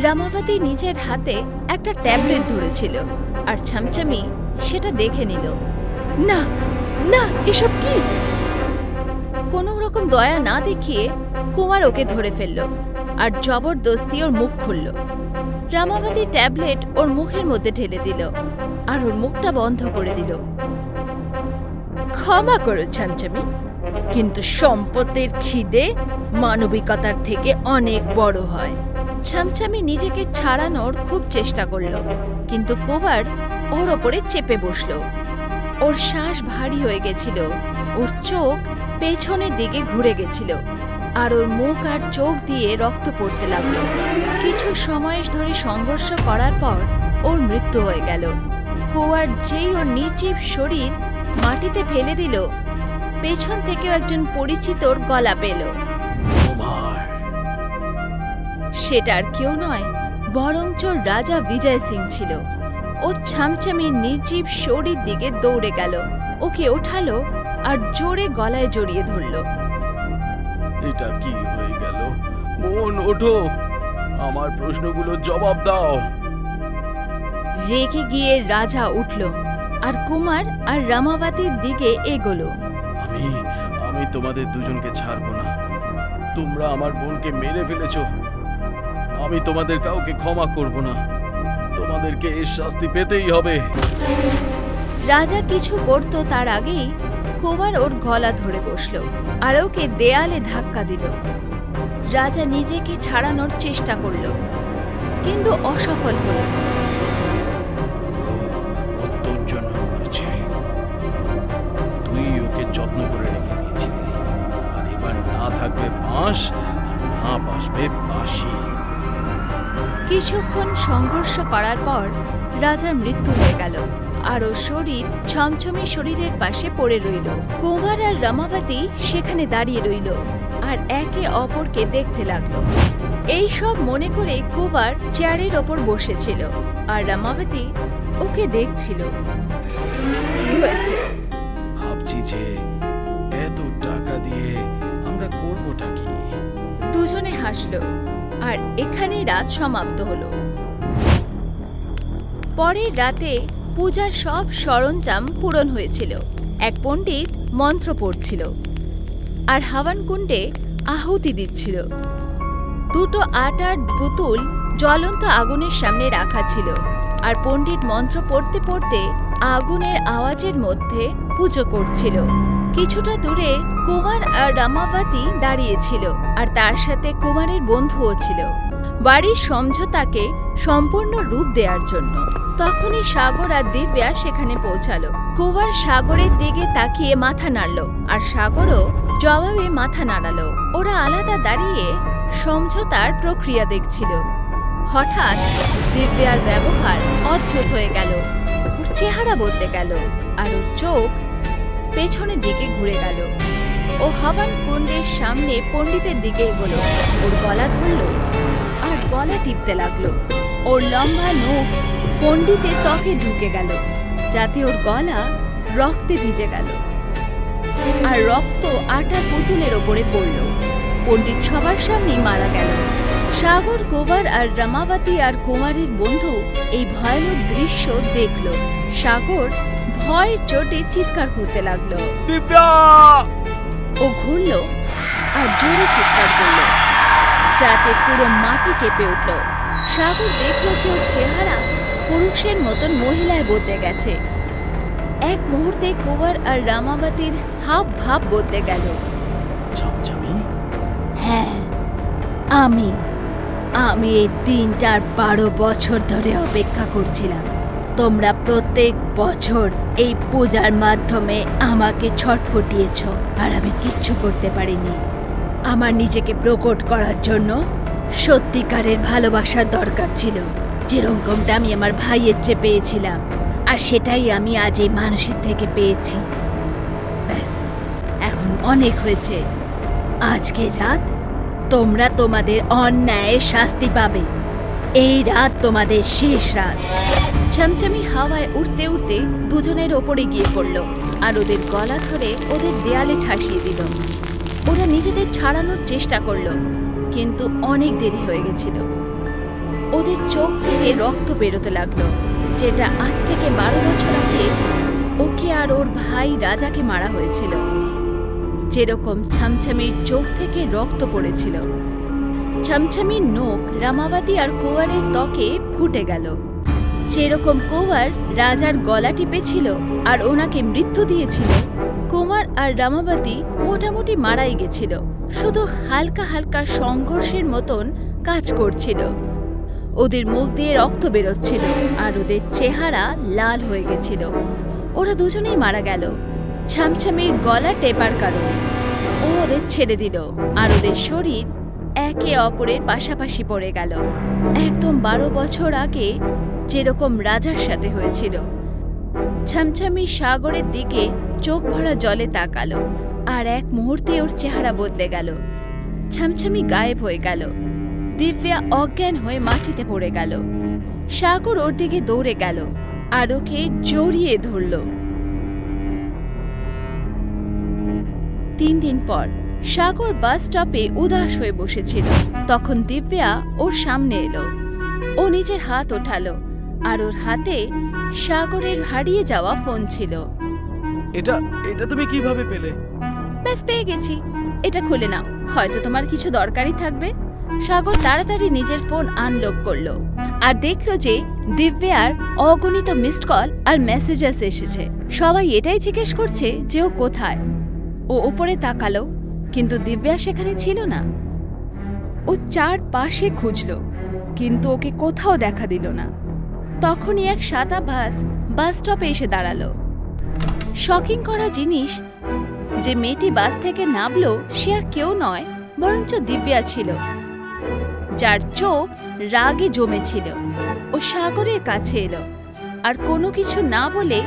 রমাবতী নিজের হাতে একটা ট্যাবলেট ধরেছিল, আর ছমছমি সেটা দেখে নিল। না না, এসব কি? কোনো রকম দয়া না দেখিয়ে কুমার ওকে ধরে ফেলল আর জবরদস্তি ওর মুখ খুলল। রমাবতী ট্যাবলেট ওর মুখের মধ্যে ঢেলে দিল আর ওর মুখটা বন্ধ করে দিল। ক্ষমা করো ছমছমি, কিন্তু সম্পত্তির খিদে মানবিকতার থেকে অনেক বড় হয়। ছমছমি নিজেকে ছাড়ানোর খুব চেষ্টা করল, কিন্তু কুমার ওর ওপরে চেপে বসল। ওর শ্বাস ভারী হয়ে গেছিল, ওর চোখ পেছনের দিকে ঘুরে গেছিল, আর ওর মুখ আর চোখ দিয়ে রক্ত পড়তে লাগলো। কিছু সময় ধরে সংঘর্ষ করার পর ওর মৃত্যু হয়ে গেল। কুয়ার যেই ওর নির্জীব শরীর মাটিতে ফেলে দিল, পেছন থেকেও একজন পরিচিতর গলা পেল। কুমার! সেটার কেউ নয়, বরঞ্চ রাজা বিজয় সিং ছিল। ও ছমছমির নির্জীব শরীর দিকে দৌড়ে গেল, ওকে ওঠালো আর জোরে গলায় জড়িয়ে ধরল। এটা কি হয়ে গেল? বোন, ওঠো, আমার প্রশ্নগুলোর জবাব দাও। রেগে গিয়ে রাজা উঠল আর কুমার আর রমাবতীর দিকে এগোলো। আমি তোমাদের দুজনকে ছাড়বো না। তোমরা আমার বোনকে মেরে ফেলেছো। আমি তোমাদের কাউকে ক্ষমা করব না। তোমাদেরকে এর শাস্তি পেতেই হবে। রাজা কিছু করত তার আগেই কুমার ওর গলা ধরে বসল আর ওকে দেয়ালে ধাক্কা দিল। রাজা নিজেকে ছাড়ানোর চেষ্টা করল, কিন্তু অসফল হল। ও তোর জন্য মরেছে। তুই ওকে যত্ন করে রেখে দিয়েছিলি, আর এবার না থাকবে বাঁশ আর না বাসবে বাঁশি। কিছুক্ষণ সংঘর্ষ করার পর রাজার মৃত্যু হয়ে গেল, আর ওর শরীর ছমছমি শরীরের পাশে পড়ে রইল। কুমার আর রমাবতী সেখানে দাঁড়িয়ে রইল আর একে অপরকে দেখতে লাগলো। এই সব মনে করে কুমার চেয়ারের ওপর বসেছিল আর রমাবতী ওকে দেখছিল। কি হয়েছে? ভাবছি যে এত টাকা দিয়ে আমরা করবোটা কি। দুজনে হাসলো আর এখানেই রাত সমাপ্ত হলো। পরের রাতে পূজার সব সরঞ্জাম পূরণ হয়েছিল। এক পণ্ডিত মন্ত্র পড়ছিল আর হাওয়ান কুণ্ডে আহুতি দিচ্ছিল। দুটো আটার পুতুল জ্বলন্ত আগুনের সামনে রাখা ছিল, আর পণ্ডিত মন্ত্র পড়তে পড়তে আগুনের আওয়াজের মধ্যে পুজো করছিল। কিছুটা দূরে কুমার আর রামাবতী দাঁড়িয়েছিল, আর তার সাথে কুমারের বন্ধুও ছিল, বাড়ির সমঝোতাকে সম্পূর্ণ রূপ দেওয়ার জন্য। তখনই সাগর আর দিব্যা সেখানে পৌঁছালো। কুমার সাগরের দিকে তাকিয়ে মাথা নাড়ল, আর সাগরও জবাবে মাথা নাড়ালো। ওরা আলাদা দাঁড়িয়ে সমঝোতার প্রক্রিয়া দেখছিল। হঠাৎ দিব্যার ব্যবহার অদ্ভুত হয়ে গেল। ওর চেহারা বদলে গেল, আর ওর চোখ পেছনের দিকে ঘুরে গেল। ও হাওয়ান কুণ্ডের সামনে পণ্ডিতের দিকে এগোলো, ওর গলা ধরল আর গলা টিপতে লাগলো। ওর লম্বা নখ পণ্ডিতের ত্বকে ঢুকে গেল, যাতে ওর গলা রক্তে ভিজে গেল, আর রক্ত আটার পুতুলের ওপরে পড়ল। পণ্ডিত সবার সামনেই মারা গেল। সাগর, কুমার আর রামাবতী আর কুমারের বন্ধু এই ভয়ানক দৃশ্য দেখল। সাগর ভয়ের চোটে চিৎকার করতে লাগলো। দিব্যা! ও ঘুরল আর জোরে চিৎকার করল, যাতে পুরো মাটি কেঁপে উঠল। সাগর দেখল যে ওর চেহারা পুরুষের মতন মহিলায় বদলে গেছে। এক মুহূর্তে কুমার আর রামাবতীর হাব ভাব বদলে গেল। ছমছমি, হ্যাঁ, আমি এই দিনটার 12 বছর ধরে অপেক্ষা করছিলাম। তোমরা প্রত্যেক বছর এই পূজার মাধ্যমে আমাকে ছটফটিয়েছ, আর আমি কিচ্ছু করতে পারিনি। আমার নিজেকে প্রকট করার জন্য সত্যিকারের ভালোবাসার দরকার ছিল, যেরকমটা আমি আমার ভাইয়ের চেয়ে পেয়েছিলাম, আর সেটাই আমি আজ এই মানুষের থেকে পেয়েছি। ব্যাস, এখন অনেক হয়েছে। আজকের রাত তোমরা তোমাদের অন্যায়ের শাস্তি পাবে। এই রাত তোমাদের শেষ রাত। ছমছমি হাওয়ায় উড়তে উড়তে দুজনের ওপরে গিয়ে পড়ল, আর ওদের গলা ধরে ওদের দেয়ালে ঠাসিয়ে দিল। ওরা নিজেদের ছাড়ানোর চেষ্টা করলো, কিন্তু অনেক দেরি হয়ে গেছিল। ওদের চোখ থেকে রক্ত বেরোতে লাগলো, যেটা আজ থেকে 12 বছর আগে ওকে আর ওর ভাই রাজাকে মারা হয়েছিল। যেরকম ছমছমির চোখ থেকে রক্ত পড়েছিল, ছমছমির নখ রামাবতী আর কুয়ারের ত্বকে ফুটে গেল। যেরকম কুমার রাজার গলা টিপেছিল আর ওনাকে মৃত্যু দিয়েছিল, কুমার আর রামাবতী মোটামুটি মারাই গেছিল, শুধু হালকা হালকা সংঘর্ষের মতন কাজ করছিল। ওদের মুখ দিয়ে রক্ত বেরোচ্ছিল, আর ওদের চেহারা লাল হয়ে গেছিল। ওরা দুজনেই মারা গেল ছমছমির গলা টেপার কারণে। ও ওদের ছেড়ে দিল, আর ওদের শরীর একে অপরের পাশাপাশি পড়ে গেল, একদম 12 বছর আগে যেরকম রাজার সাথে হয়েছিল। ছমছমি সাগরের দিকে চোখ ভরা জলে তাকালো, আর এক মুহূর্তে ওর চেহারা বদলে গেল। ছমছমি গায়েব হয়ে গেল। দিব্যা অজ্ঞান হয়ে মাটিতে পড়ে গেল। সাগর ওর দিকে দৌড়ে গেল, আর ওকে জড়িয়ে ধরল। 3 দিন পর সাগর বাস স্টপে উদাস হয়ে বসেছিল। তখন দিব্যা ওর সামনে এলো। ও নিজের হাত ওঠালো, আর ওর হাতে সাগরের হারিয়ে যাওয়া ফোন ছিল। এটা তুমি কিভাবে পেলে? ব্যাস, পেয়ে গেছি। এটা খুলে নাও, হয়তো তোমার কিছু দরকারি থাকবে। সাগর তাড়াতাড়ি নিজের ফোন আনলক করলো, আর দেখলো যে দিব্যার অগণিত মিসড কল আর মেসেজেস এসেছে। সবাই এটাই জিজ্ঞেস করছে যে ও কোথায়। ও উপরে তাকালো, কিন্তু দিব্যা সেখানে ছিল না। ও চারপাশে খুঁজল, কিন্তু ওকে কোথাও দেখা দিল না। তখনই এক সাদা বাস স্টপে এসে দাঁড়ালো। শকিং করা জিনিস, যে মেয়েটি বাস থেকে নামলো সে আর কেউ নয়, বরঞ্চ দিব্যা ছিল, যার চোখ রাগে জমেছিল। ও সাগরের কাছে এলো, আর কোনো কিছু না বলে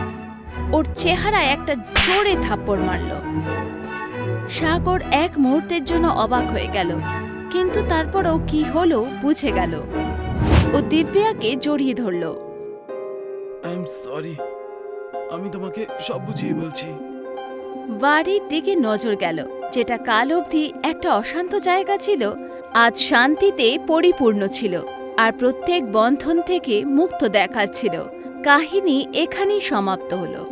ওর চেহারায় একটা জোরে থাপ্পড় মারল। সাগর এক মুহূর্তের জন্য অবাক হয়ে গেল, কিন্তু তারপরও কি হলো বুঝে গেল। ও দিব্যাকে জড়িয়ে ধরল। আই এম সরি, আমি তোমাকে সব বুঝিয়ে বলছি। বাড়ির দিকে নজর গেল, যেটা কাল অবধি একটা অশান্ত জায়গা ছিল, আজ শান্তিতে পরিপূর্ণ ছিল, আর প্রত্যেক বন্ধন থেকে মুক্ত দেখাচ্ছিল। কাহিনী এখানেই সমাপ্ত হলো।